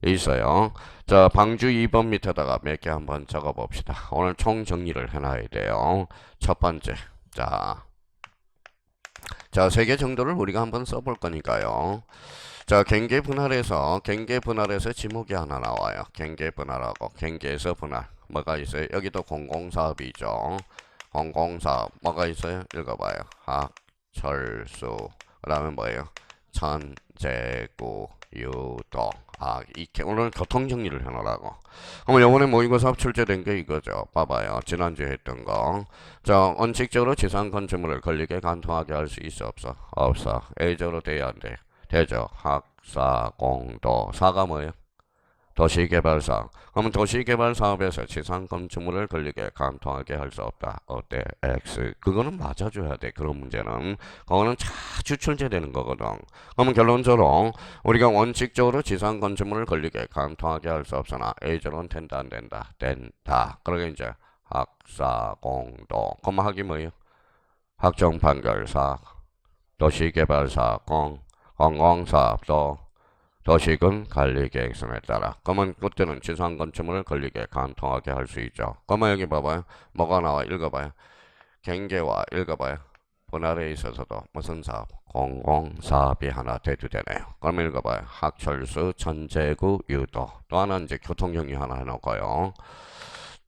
있어요. 자, 방주 2번 밑에다가 몇 개 한번 적어 봅시다. 오늘 총 정리를 해놔야 돼요. 첫 번째. 자, 3개 정도를 우리가 한번 써볼 거니까요. 자, 경계 분할에서 지목이 하나 나와요. 경계 분할하고 경계에서 분할. 뭐가 있어요? 여기도 공공사업이죠. 공공사업. 뭐가 있어요? 읽어봐요. 학철수. 그 다음에 뭐예요? 천재구, 유도. 오늘 교통정리를 해놓으라고. 그럼 요번에 모의고사 출제된 게 이거죠. 봐봐요. 지난주에 했던 거. 자, 원칙적으로 지상 건축물을 권리게 간통하게 할 수 있어, 없어? 없어. A적으로 돼야 안 돼. 되죠. 학사, 공도. 사가 뭐예요? 도시개발사업. 그러면 도시개발사업에서 지상 건축물을 권리게 간통하게 할 수 없다. 어때? X. 그거는 맞아줘야 돼. 그런 문제는. 그거는 자주 출제되는 거거든. 그러면 결론적으로 우리가 원칙적으로 지상 건축물을 권리게 간통하게 할 수 없으나 A적으로는 된다, 안 된다? 된다. 그러게 이제 학사, 공도. 그럼 학이 뭐예요? 학정판결사, 도시개발사, 공공사업도 도시군 관리계획서에 따라. 그러면 그때는 지상 건축물을 권리게 간통하게 할 수 있죠. 그러면 여기 봐봐요. 뭐가 나와? 읽어봐요. 경계와 읽어봐요. 분할에 있어서도 무슨 사업? 공공사업이 하나 대두되네요. 그럼 읽어봐요. 학철수, 전제구, 유도. 또 하나 이제 교통정리 하나 해놓고요.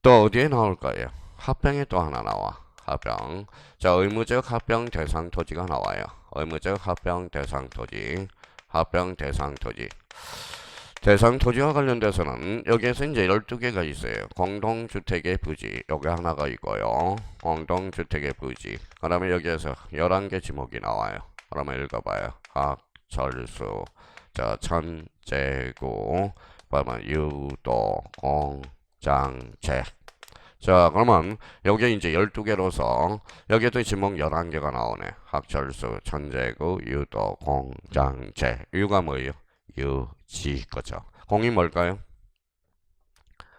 또 어디에 나올 거예요? 합병에 또 하나 나와. 합병. 자, 의무적 합병 대상 토지가 나와요. 의무적 합병 대상 토지. 합병 대상 토지. 대상 토지와 관련돼서는 여기에서 이제 12개가 있어요. 공동주택의 부지, 여기 하나가 있고요. 공동주택의 부지. 그 다음에 여기에서 11개 지목이 나와요. 그러면 읽어봐요. 학철수, 자, 천재구, 그러면 유도, 공장책. 자, 그러면 여기 이제 12개로서 여기에도 지목 11개가 나오네. 학철수, 천재구, 유도, 공장책. 유가 뭐예요? 유지 거죠. 공이 뭘까요?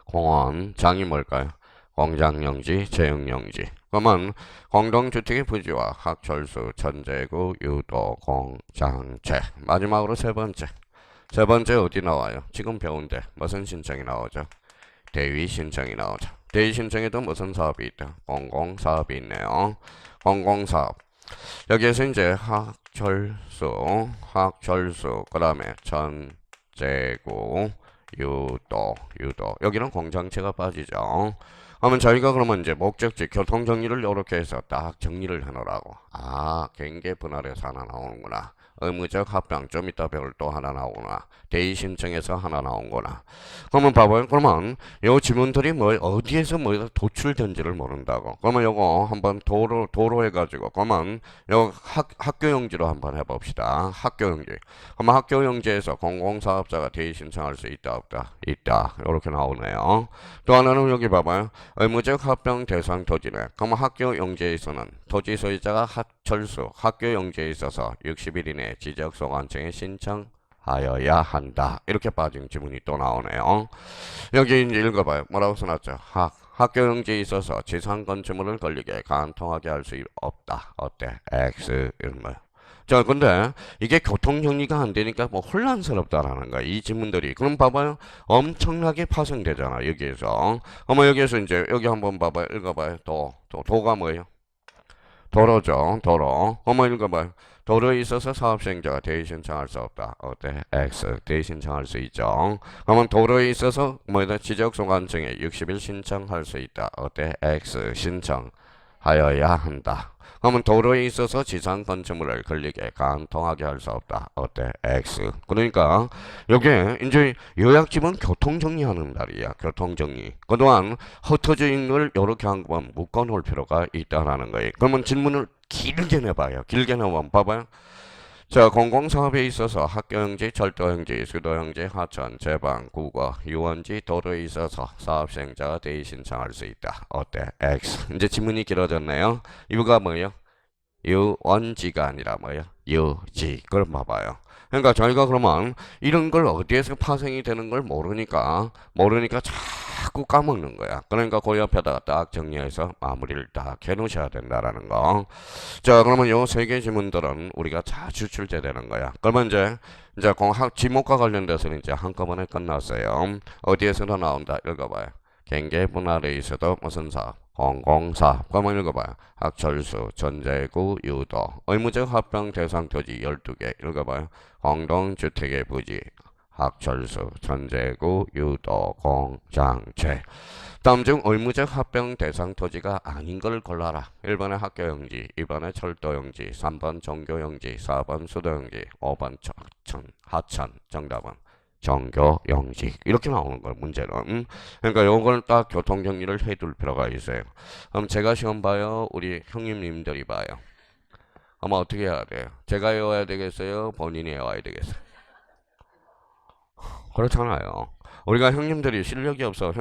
공원. 장이 뭘까요? 공장용지, 제육용지. 그러면 공동주택의 부지와 학철수, 천재구, 유도, 공장체. 마지막으로 세 번째. 세 번째 어디 나와요? 지금 배운데 무슨 신청이 나오죠? 대위 신청이 나오죠. 대위 신청에도 무슨 사업이 있다? 공공사업이 있네요. 공공사업. 여기에서 이제 학철수, 그 다음에 전제구, 유도. 여기는 공장체가 빠지죠. 그러면 저희가 그러면 이제 목적지, 교통정리를 이렇게 해서 딱 정리를 해놓으라고. 아, 경계 분할에서 하나 나오는구나. 의무적 합병, 좀 이따 배울 또 하나 나오구나. 대의 신청에서 하나 나온구나. 그러면 봐봐요. 그러면 요 지문들이 뭐 어디에서 뭐 도출된지를 모른다고. 그러면 요거 한번 도로 해가지고 그러면 요 학교용지로 한번 해봅시다. 학교용지. 그러면 학교용지에서 공공사업자가 대의 신청할 수 있다 없다? 있다. 이렇게 나오네요. 또 하나는 여기 봐봐요. 의무적 합병 대상 토지네. 그러면 학교용지에서는 토지 소유자가 학철수, 학교용지에 있어서 60일 이내 지적소관청에 신청하여야 한다. 이렇게 빠진 지문이 또 나오네요. 여기 이제 읽어봐요. 뭐라고 써놨죠? 학교용지에 있어서 지상 건축물을 걸리게 간통하게 할 수 없다. 어때? X 이런 거예요. 자, 근데 이게 교통정리가 안 되니까 뭐 혼란스럽다라는 거야. 이 지문들이. 그럼 봐봐요. 엄청나게 파생되잖아. 여기에서. 어머, 여기에서 이제 여기 한번 봐봐요. 읽어봐요. 도가 뭐예요? 도로죠. 도로. 어머, 읽어봐요. 도로에 있어서 사업시행자가 대의 신청할 수 없다. 어때? X. 대의 신청할 수 있죠. 그러면 도로에 있어서 뭐다? 지적소관청에 60일 신청할 수 있다. 어때? X. 신청하여야 한다. 그러면 도로에 있어서 지상 건축물을 걸리게 간통하게 할 수 없다. 어때? X. 그러니까 여기에 이제 요약집은 교통정리하는 날이야. 교통정리. 그동안 흩어져 있는 걸 이렇게 한번 묶어놓을 필요가 있다라는 거예요. 그러면 질문을 길게 내봐요. 길게 내보면 봐봐요. 자, 공공사업에 있어서 학교용지, 철도용지, 수도용지, 하천, 제방, 국어, 유원지, 도로에 있어서 사업시행자가 대의 신청할 수 있다. 어때? X. 이제 지문이 길어졌네요. 이유가 뭐예요? 유원지가 아니라 뭐예요? 유지. 그럼 봐봐요. 그러니까 저희가 그러면 이런 걸 어디에서 파생이 되는 걸 모르니까 자꾸 까먹는 거야. 그러니까 그 옆에다가 딱 정리해서 마무리를 딱 해놓으셔야 된다라는 거. 자, 그러면 요 세 개 지문들은 우리가 자주 출제되는 거야. 그러면 이제 지목과 관련돼서는 이제 한꺼번에 끝났어요. 어디에서도 나온다. 읽어봐요. 경계 분할에 있어도 무슨 사업? 공공사업. 그러면 읽어봐요. 학철수, 전제구, 유도. 의무적 합병 대상 토지 12개. 읽어봐요. 공동주택의 부지. 학철수, 전제구, 유도, 공장체. 다음 중 의무적 합병 대상 토지가 아닌 걸 골라라. 1번에 학교용지, 2번에 철도용지, 3번 종교용지, 4번 수도용지, 5번 하천. 정답은 정교용지. 이렇게 나오는 거예요. 문제는. 그러니까 요걸 딱 교통정리를 해둘 필요가 있어요. 그럼 제가 시험 봐요? 우리 형님님들이 봐요? 아마 어떻게 해야 돼요? 제가 외워야 되겠어요? 본인이 외워야 되겠어요? 그렇잖아요. 우리가 형님들이 실력이 없어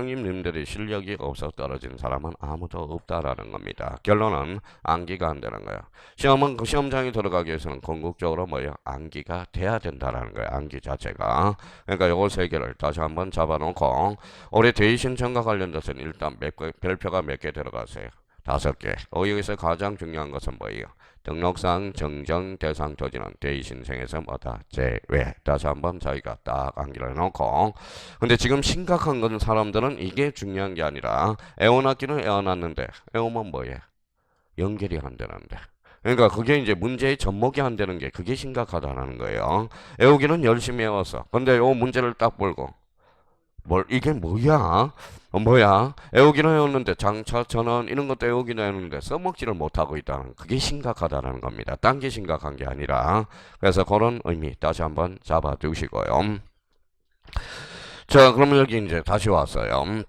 떨어진 사람은 아무도 없다라는 겁니다. 결론은 암기가 안 되는 거야. 시험은 그 시험장에 들어가기 위해서는 궁극적으로 뭐예요? 암기가 돼야 된다라는 거야. 암기 자체가. 그러니까 요거 세 개를 다시 한번 잡아놓고 올해 대의 신청과 관련돼서는 일단 별표가 몇 개 들어가세요? 5개. 여기서 가장 중요한 것은 뭐예요? 등록상 정정 대상 토지는 대의 신청에서 뭐다? 제외. 다시 한번 저희가 딱 암기를 해놓고. 근데 지금 심각한 건 사람들은 이게 중요한 게 아니라 애원하기는 애원하는데 애우면 뭐해? 연결이 안 되는데. 그러니까 그게 이제 문제의 접목이 안 되는 게 그게 심각하다는 거예요. 외우기는 열심히 외웠어. 근데 요 문제를 딱 보고 이게 뭐야? 뭐야? 외우기는 외웠는데 장차 전원 이런 것도 외우기는 외웠는데 써먹지를 못하고 있다는 그게 심각하다는 겁니다. 딴 게 심각한 게 아니라 그래서 그런 의미 다시 한번 잡아두시고요. 자, 그러면 여기 이제 다시 왔어요.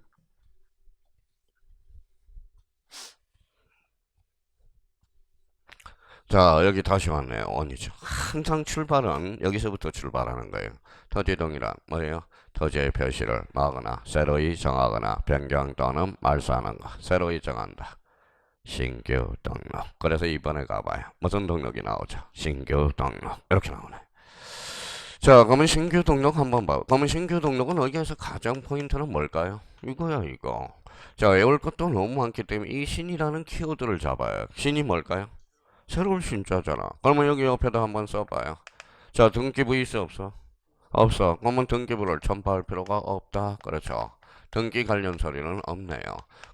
자, 여기 다시 왔네요. 원이죠. 항상 출발은 여기서부터 출발하는 거예요. 토지동이란 뭐예요? 토지의 표시를 막거나 새로이 정하거나 변경 또는 말소하는 거. 새로이 정한다. 신규 등록. 그래서 이번에 가봐요. 무슨 등록이 나오죠? 신규 등록. 이렇게 나오네. 자, 그러면 신규 등록 한번 봐. 그러면 신규 등록은 여기에서 가장 포인트는 뭘까요? 이거야, 이거. 자, 외울 것도 너무 많기 때문에 이 신이라는 키워드를 잡아요. 신이 뭘까요? 새로운 신자잖아. 그러면 여기 옆에다 한번 써봐요. 자, 등기부 있어 없어? 없어. 그러면 등기부를 첨부할 필요가 없다. 그렇죠. 등기 관련 서류는 없네요.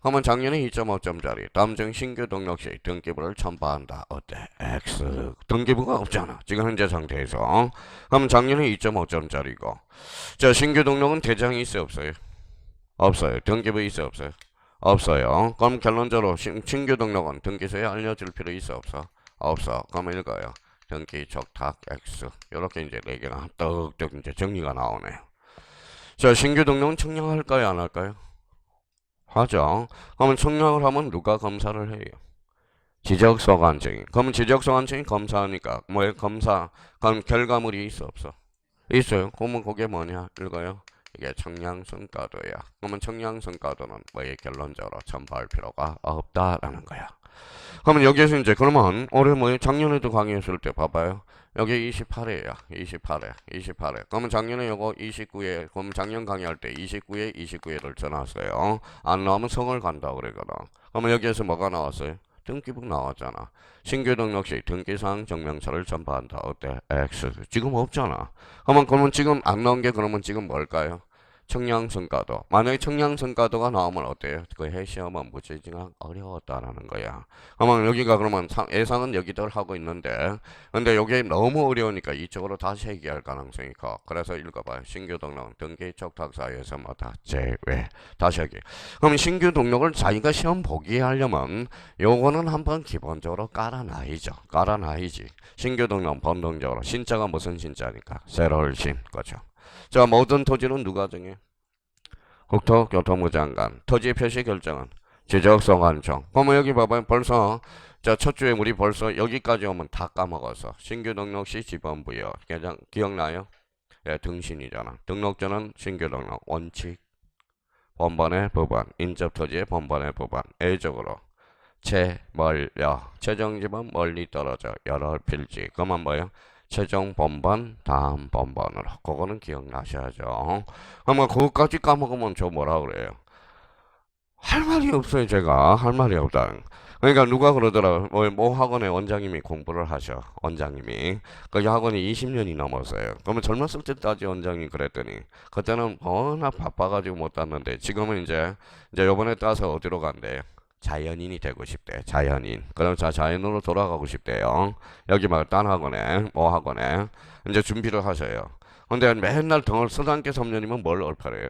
그러면 작년에 2.5점짜리 다음 중 신규 등록 시 등기부를 첨부한다. 어때? X. 등기부가 없잖아. 지금 현재 상태에서. 그럼 작년에 2.5점짜리고. 자, 신규 등록은 대장이 있어 없어요? 없어요. 등기부 있어 없어요? 없어요. 그럼 결론적으로 신규 등록은 등기소에 알려줄 필요 있어 없어? 없어. 그럼 읽어요. 등기 적탁 X. 이렇게 이제 4개가 떡떡 이제 정리가 나오네요. 자, 신규 등록은 청량할까요? 안 할까요? 하죠. 그러면 청량을 하면 누가 검사를 해요? 지적소관청이. 그러면 지적소관청이 검사하니까 뭐예요? 검사. 그럼 결과물이 있어 없어? 있어요. 그러면 그게 뭐냐? 읽어요. 이게 청량성가도야. 그러면 청량성가도는 뭐에 결론적으로 첨부할 필요가 없다라는 거야. 그러면 여기에서 이제 그러면 올해 뭐 작년에도 강의했을 때 봐봐요. 여기 28회야. 28회. 그러면 작년에 요거 29회. 그럼 작년 강의할 때 29회, 29회를 써놨어요. 안 나오면 성을 간다 그러거든. 그러면 여기에서 뭐가 나왔어요? 등기부 나왔잖아. 신규 등록 시 등기사항 증명서를 첨부한다. 어때? X. 지금 없잖아. 그러면 지금 안 나온 게 그러면 지금 뭘까요? 청량성가도. 만약에 청량성가도가 나오면 어때요? 그 해시험은 무지징역 어려웠다라는 거야. 그러면 여기가 그러면 예상은 여기들 하고 있는데, 근데 여기 너무 어려우니까 이쪽으로 다시 얘기할 가능성이 커. 그래서 읽어봐요. 신규 등록 등기 촉탁 사유에서 뭐다 제외. 다시 얘기. 그럼 신규 등록을 자기가 시험 보기 하려면 요거는 한번 기본적으로 깔아놔야죠. 깔아놔야지. 신규 등록 본능적으로 신자가 무슨 신자니까 새로울 신 거죠. 자, 모든 토지는 누가 정해? 국토교통부 장관. 토지 표시 결정은 지적소관청. 그러면 여기 봐봐요. 벌써 자, 첫 주에 우리 벌써 여기까지 오면 다 까먹었어. 신규 등록 시 지번부여. 기억나요? 예, 등신이잖아. 등록자는 신규 등록 원칙. 번번의 법안. 인접토지의 번번의 법안. A적으로 멀려. 최종지번 멀리 떨어져. 여러 필지. 그만 뭐예요? 최종 번번 다음 번번으로. 그거는 기억나셔야죠. 아마 그거까지 까먹으면 저 뭐라 그래요? 할 말이 없어요. 제가 할 말이 없다. 그러니까 누가 그러더라. 뭐 학원에 원장님이 공부를 하셔. 원장님이 그 학원이 20년이 넘었어요. 그러면 젊었을 때까지 원장님 그랬더니 그때는 워낙 바빠가지고 못 땄는데 지금은 이제 요번에 따서 어디로 간대요? 자연인이 되고 싶대. 자연인. 그럼 자연으로 돌아가고 싶대요. 여기 막 딴 학원에 뭐 학원에 이제 준비를 하셔요. 근데 맨날 덩을 서당계 3년이면 뭘 얽혀요?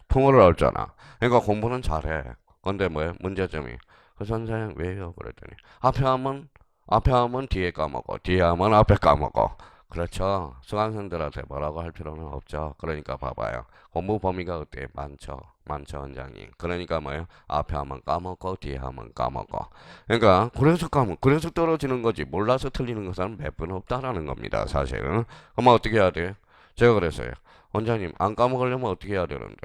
풍어를 얽잖아. 그러니까 공부는 잘해. 근데 뭐야? 문제점이 그 선생 왜요? 그랬더니 앞에 하면 뒤에 까먹어. 뒤에 하면 앞에 까먹어. 그렇죠. 수강생들한테 뭐라고 할 필요는 없죠. 그러니까 봐봐요. 공부 범위가 어때? 많죠. 많죠, 원장님. 그러니까 뭐예요? 앞에 하면 까먹고 뒤에 하면 까먹어. 그러니까 그래서 떨어지는 거지. 몰라서 틀리는 것은 몇 번 없다라는 겁니다. 사실은. 그럼 어떻게 해야 돼요? 제가 그랬어요. 원장님 안 까먹으려면 어떻게 해야 되는데?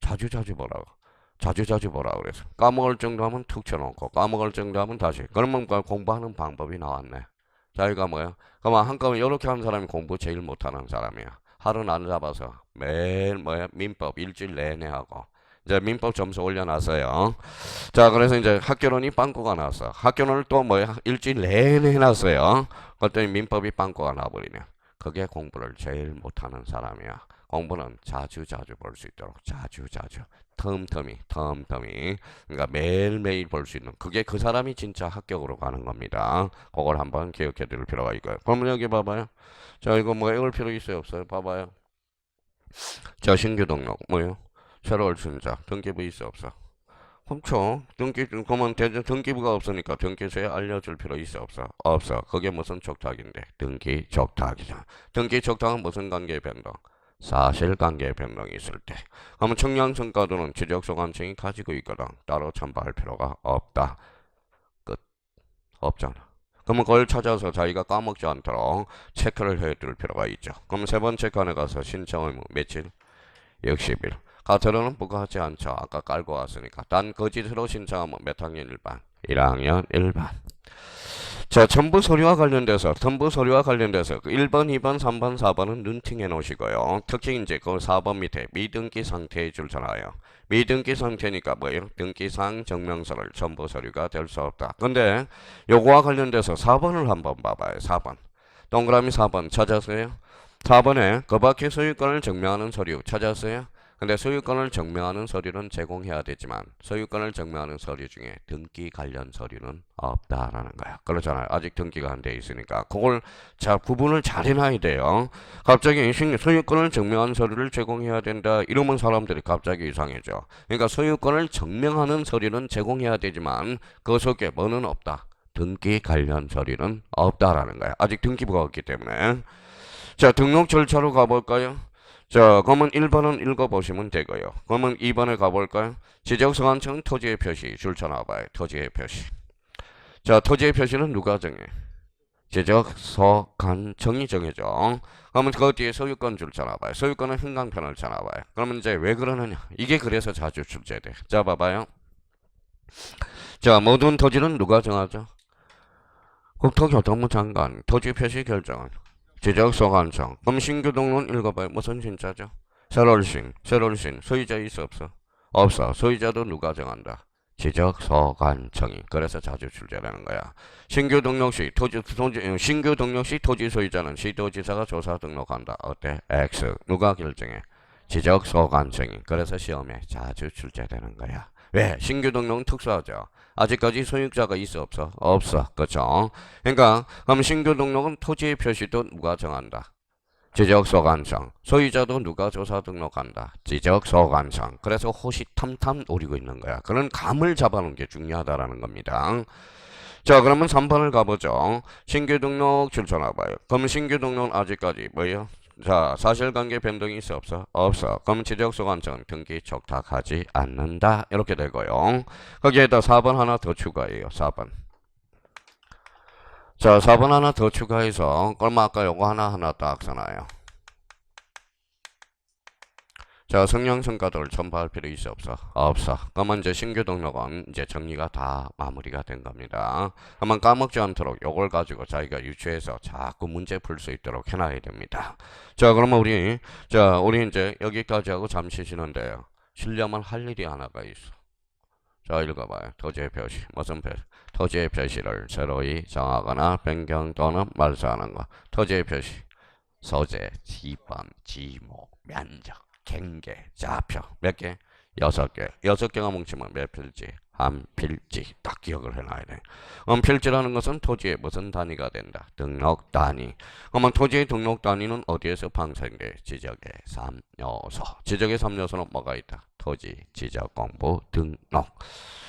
자주자주 보라고. 자주자주 보라 그래서 까먹을 정도 하면 툭 쳐놓고 까먹을 정도 하면 다시 그러면 공부하는 방법이 나왔네. 자기가 뭐야? 그러면 한꺼번에 이렇게 하는 사람이 공부 제일 못하는 사람이야. 하루 안 잡아서 매일 뭐야? 민법 일주일 내내 하고 이제 민법 점수 올려놨어요. 자, 그래서 이제 학교론이 빵꾸가 났어. 학교론을 또 뭐야? 일주일 내내 해놨어요. 그랬더니 민법이 빵꾸가 나버리네. 그게 공부를 제일 못하는 사람이야. 공부는 자주자주 볼 수 있도록 자주자주 텀텀이 그러니까 매일매일 볼 수 있는 그게 그 사람이 진짜 합격으로 가는 겁니다. 그걸 한번 기억해 둘 필요가 있고요. 그러면 여기 봐봐요. 자 이거 뭐 외울 필요 있어요 없어요? 봐봐요. 자 신규 등록 뭐요? 새로운 순자 등기부 있어 없어? 그렇죠. 그러면 등기부가 없으니까 등기소에 알려줄 필요 있어 없어? 없어. 그게 무슨 족탁인데? 등기 족탁이죠. 등기 족탁은 무슨 관계 변동? 사실관계 변동이 있을 때. 그러면 청량성과도는 지적소관청이 가지고 있거든. 따로 첨부할 필요가 없다. 끝. 없잖아. 그러면 그걸 찾아서 자기가 까먹지 않도록 체크를 해둘 필요가 있죠. 그럼 세 번째 칸에 가서 신청 의무 며칠? 60일. 가태료는 부과하지 않죠. 아까 깔고 왔으니까. 단 거짓으로 신청하면 몇 학년 1반? 1학년 1반. 자, 첨부 서류와 관련돼서 그 1번, 2번, 3번, 4번은 눈팅해 놓으시고요. 특히 이제 그 4번 밑에 미등기 상태의 줄잖아요. 미등기 상태니까 뭐예요? 등기상 증명서를 첨부 서류가 될 수 없다. 근데 요거와 관련돼서 4번을 한번 봐봐요. 4번. 동그라미 4번 찾았어요? 4번에 그 밖에 소유권을 증명하는 서류 찾았어요? 근데 소유권을 증명하는 서류는 제공해야 되지만 소유권을 증명하는 서류 중에 등기 관련 서류는 없다라는 거야. 그렇잖아요. 아직 등기가 안 돼 있으니까 그걸 자 구분을 잘 해놔야 돼요. 갑자기 소유권을 증명하는 서류를 제공해야 된다 이러면 사람들이 갑자기 이상해져. 그러니까 소유권을 증명하는 서류는 제공해야 되지만 그 속에 뭐는 없다. 등기 관련 서류는 없다라는 거야. 아직 등기부가 없기 때문에. 자 등록 절차로 가볼까요? 자, 그러면 1번은 읽어보시면 되고요. 그러면 2번에 가볼까요? 지적소관청 토지의 표시 줄 쳐놔봐요. 토지의 표시. 자, 토지의 표시는 누가 정해? 지적소관청이 정해줘. 그러면 그 뒤에 소유권 줄 쳐놔봐요. 소유권은 흥강편을 쳐놔봐요. 그러면 이제 왜 그러느냐? 이게 그래서 자주 출제돼. 자, 봐봐요. 자, 모든 토지는 누가 정하죠? 국토교통부 장관 토지 표시 결정은 지적소관청. 그럼 신규 등록은 읽어봐요. 무슨 신자죠? 새롤신. 소유자 있어 없어? 없어. 소유자도 누가 정한다? 지적소관청이. 그래서 자주 출제되는 거야. 신규 등록 시 토지 소유자는 시도지사가 조사 등록한다. 어때? X. 누가 결정해? 지적소관청이. 그래서 시험에 자주 출제되는 거야. 왜? 신규 등록은 특수하죠. 아직까지 소유자가 있어 없어? 없어. 그렇죠? 그러니까 그럼 신규 등록은 토지의 표시도 누가 정한다? 지적소관청. 소유자도 누가 조사 등록한다? 지적소관청. 그래서 호시탐탐 노리고 있는 거야. 그런 감을 잡아놓은 게 중요하다라는 겁니다. 자 그러면 3번을 가보죠. 신규 등록 출처나봐요. 그럼 신규 등록은 아직까지 뭐예요? 자 사실관계 변동이 있어 없어? 없어. 그럼 지적소관청 등기 촉탁하지 않는다 이렇게 되고요. 거기에다 4번 하나 더 추가해요. 4번. 자 4번 하나 더 추가해서 그럼 아까 요거 하나 딱 써놔요. 자 성명성과도를 첨부할 필요 있어 없어? 없어. 그러면 이제 신규 등록은 이제 정리가 다 마무리가 된 겁니다. 한번 까먹지 않도록 요걸 가지고 자기가 유추해서 자꾸 문제 풀 수 있도록 해놔야 됩니다. 자 그러면 우리 이제 여기까지 하고 잠시 쉬는데요. 쉬려면 할 일이 하나가 있어. 자 읽어봐요. 토지의 표시. 무슨 표시? 토지의 표시를 새로이 정하거나 변경 또는 말소하는 거. 토지의 표시. 소재, 지번, 지목, 면적. 갱계, 좌표 몇 개? 6개. 6개가 뭉치면 몇 필지? 한 필지. 딱 기억을 해놔야 돼. 필지라는 것은 토지의 무슨 단위가 된다? 등록 단위. 그러면 토지의 등록 단위는 어디에서 방생돼? 지적의 3요소. 지적의 3요소는 뭐가 있다? 토지, 지적, 공부, 등록.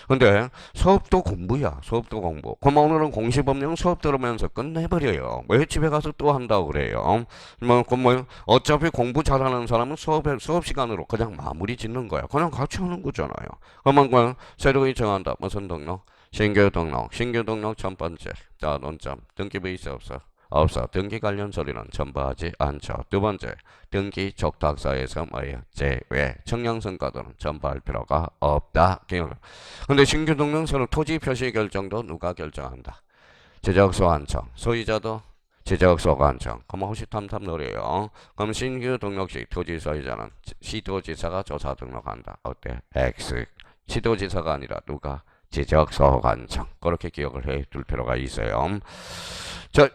근데 수업도 공부야. 수업도 공부. 그럼 오늘은 공시법령 수업 들으면서 끝내버려요. 왜 집에 가서 또 한다고 그래요? 어차피 공부 잘하는 사람은 수업 시간으로 그냥 마무리 짓는 거야. 그냥 같이 하는 거잖아요. 그러면 새로이 정한다. 무슨 등록? 신규 등록 첫 번째. 자, 논점. 등기부 있어 없어? 없어. 등기 관련 서류는 첨부하지 않죠. 두 번째, 등기 촉탁서에서 뭐예요? 제외. 청량성과도는 첨부할 필요가 없다. 근데 신규 등록서는 토지 표시 결정도 누가 결정한다? 지적소관청. 소유자도 지적소관청. 그럼 호시탐탐 노래요. 그럼 신규 등록 시 토지 소유자는 시도지사가 조사 등록한다. 어때? X. 시도지사가 아니라 누가? 지적소관청. 그렇게 기억을 해 둘 필요가 있어요. 자,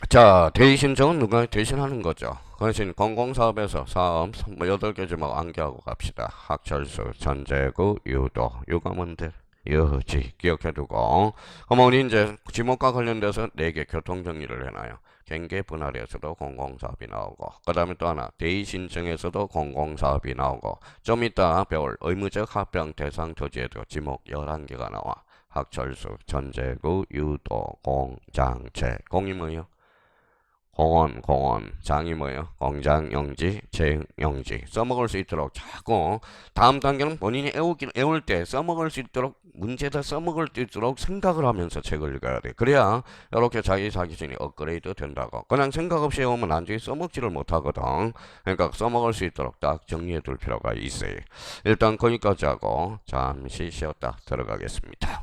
자, 대의신청은 누가 대신하는 거죠. 그래서 공공사업에서 사업 뭐 8개 제목 암기하고 갑시다. 학철수, 전제구, 유도, 유가문들, 유지 기억해두고. 그럼 우리 이제 지목과 관련돼서 4개 교통정리를 해놔요. 경계 분할에서도 공공사업이 나오고, 그 다음에 또 하나 대의신청에서도 공공사업이 나오고, 좀 이따 배울 의무적 합병 대상 토지에도 지목 11개가 나와. 학철수, 전제구, 유도, 공, 장, 재. 공이 뭐예요? 공원, 장이 뭐예요? 공장, 영지, 재, 영지. 써먹을 수 있도록 자꾸 다음 단계는 본인이 애울 때 써먹을 수 있도록 문제다 써먹을 수 있도록 생각을 하면서 책을 읽어야 돼. 그래야 이렇게 자기 자신이 업그레이드 된다고. 그냥 생각 없이 해오면 나중에 써먹지를 못하거든. 그러니까 써먹을 수 있도록 딱 정리해 둘 필요가 있어요. 일단 거기까지 하고 잠시 쉬었다 들어가겠습니다.